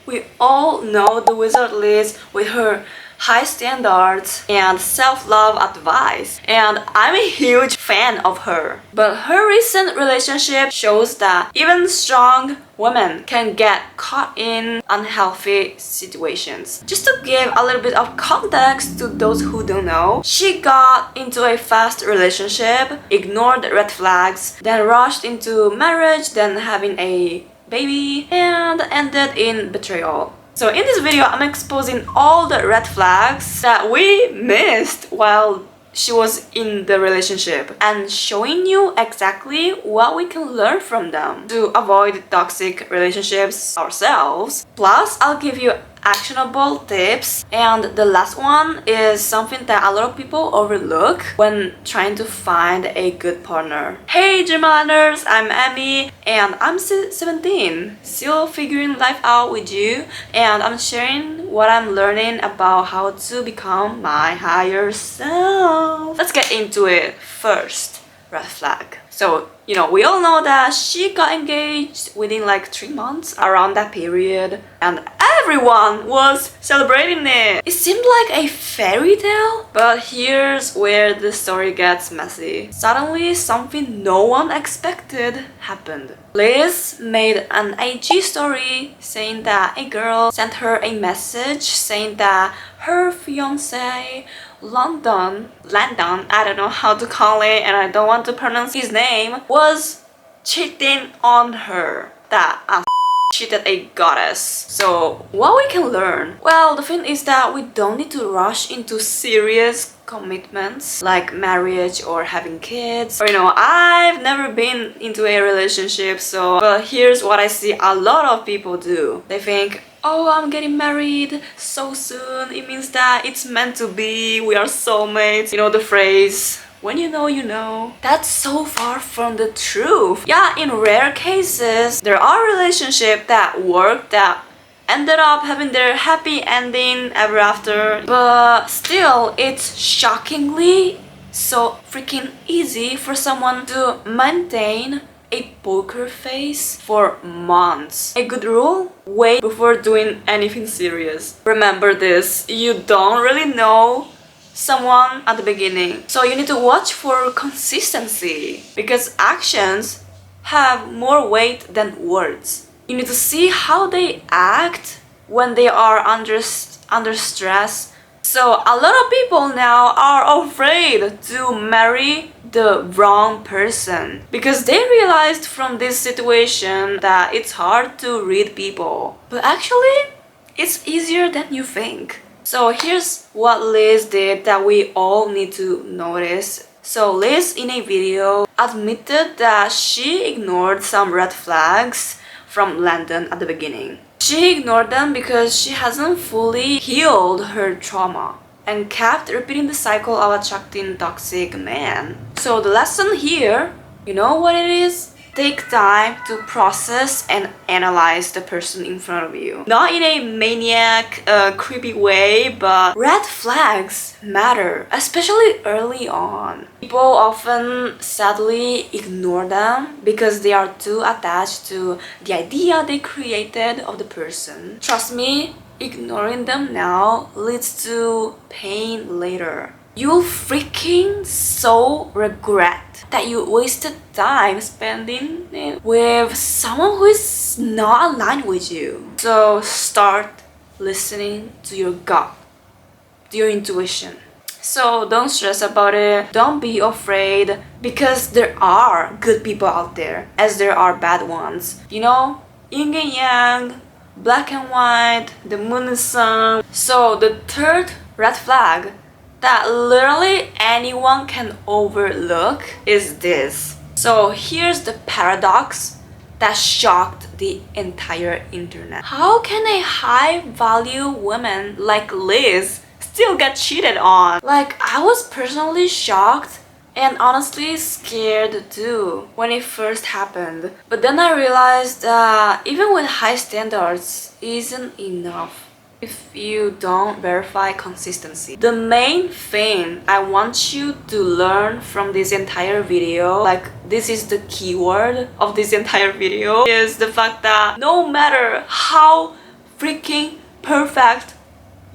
We all know the wizard Liz with her high standards and self-love advice, and I'm a huge fan of her. But her recent relationship shows that even strong women can get caught in unhealthy situations. Just to give a little bit of context to those who don't know, she got into a fast relationship, ignored red flags, then rushed into marriage, then having a baby, and ended in betrayal. So in this video, I'm exposing all the red flags that we missed while she was in the relationship and showing you exactly what we can learn from them to avoid toxic relationships ourselves. Plus, I'll give you actionable tips, and the last one is something that a lot of people overlook when trying to find a good partner. Hey Dreamlanders, I'm Emmy and I'm 17, still figuring life out with you, and I'm sharing what I'm learning about how to become my higher self. Let's get into it. First, red flag. So, we all know that she got engaged within like 3 months around that period, and everyone was celebrating it. It seemed like a fairy tale, but here's where the story gets messy. Suddenly, something no one expected happened. Liz made an IG story saying that a girl sent her a message saying that her fiance Landon, I don't know how to call it and I don't want to pronounce his name, was cheating on her. That cheated a goddess. So what we can learn? Well, the thing is that we don't need to rush into serious commitments like marriage or having kids. Or I've never been into a relationship, but here's what I see a lot of people do. They think, oh, I'm getting married so soon, it means that it's meant to be, we are soulmates. The phrase, when you know, you know. That's so far from the truth. Yeah, in rare cases, there are relationships that work, that ended up having their happy ending ever after. But still, it's shockingly so freaking easy for someone to maintain a poker face for months. A good rule: wait before doing anything serious. Remember this, you don't really know someone at the beginning, so you need to watch for consistency, because actions have more weight than words. You need to see how they act when they are under stress. So a lot of people now are afraid to marry the wrong person because they realized from this situation that it's hard to read people. But actually, it's easier than you think. So here's what Liz did that we all need to notice. So Liz, in a video, admitted that she ignored some red flags from Landon at the beginning. She ignored them because she hasn't fully healed her trauma and kept repeating the cycle of attracting toxic men. So the lesson here, you know what it is? Take time to process and analyze the person in front of you. Not in a maniac, creepy way, but red flags matter, especially early on. People often sadly ignore them because they are too attached to the idea they created of the person. Trust me, ignoring them now leads to pain later. You'll freaking so regret that you wasted time spending it with someone who is not aligned with you. So start listening to your gut, to your intuition. So don't stress about it, don't be afraid, because there are good people out there as there are bad ones. Yin and yang, black and white, the moon and sun. So the third red flag that literally anyone can overlook is this. So here's the paradox that shocked the entire internet. How can a high-value woman like Liz still get cheated on? Like, I was personally shocked and honestly scared too when it first happened. But then I realized that even with high standards isn't enough if you don't verify consistency. The main thing I want you to learn from this entire video, like this is the keyword of this entire video, is the fact that no matter how freaking fact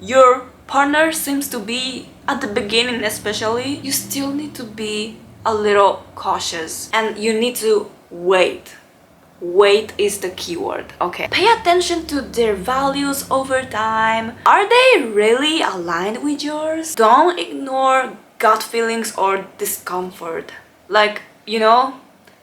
your partner seems to be at the beginning, especially, you still need to be a little cautious and you need to wait. Wait is the keyword, okay? Pay attention to their values over time. Are they really aligned with yours? Don't ignore gut feelings or discomfort. Like, you know,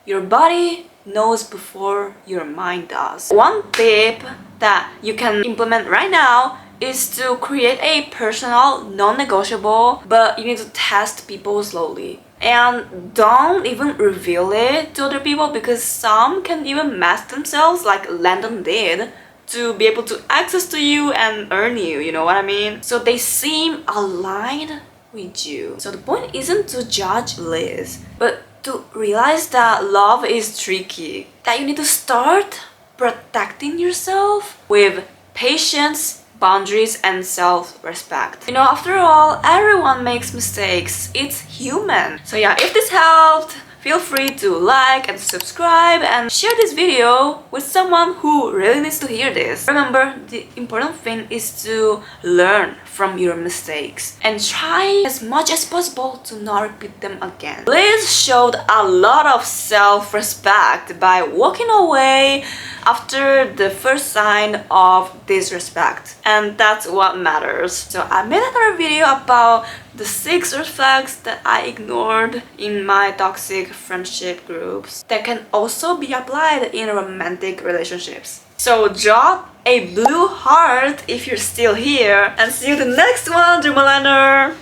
your body knows before your mind does. One tip that you can implement right now is to create a personal, non-negotiable, but you need to test people slowly. And don't even reveal it to other people because some can even mask themselves like Landon did to be able to access to you and earn you, you know what I mean? So they seem aligned with you. So the point isn't to judge Liz, but to realize that love is tricky. That you need to start protecting yourself with patience, boundaries, and self-respect. You know, after all, everyone makes mistakes. It's human. So yeah, if this helped, feel free to like and subscribe and share this video with someone who really needs to hear this. Remember, the important thing is to learn from your mistakes and try as much as possible to not repeat them again. Liz showed a lot of self-respect by walking away after the first sign of disrespect, and that's what matters. So I made another video about the 6 red flags that I ignored in my toxic friendship groups that can also be applied in romantic relationships. So drop a blue heart if you're still here, and see you the next one, Dreamliner!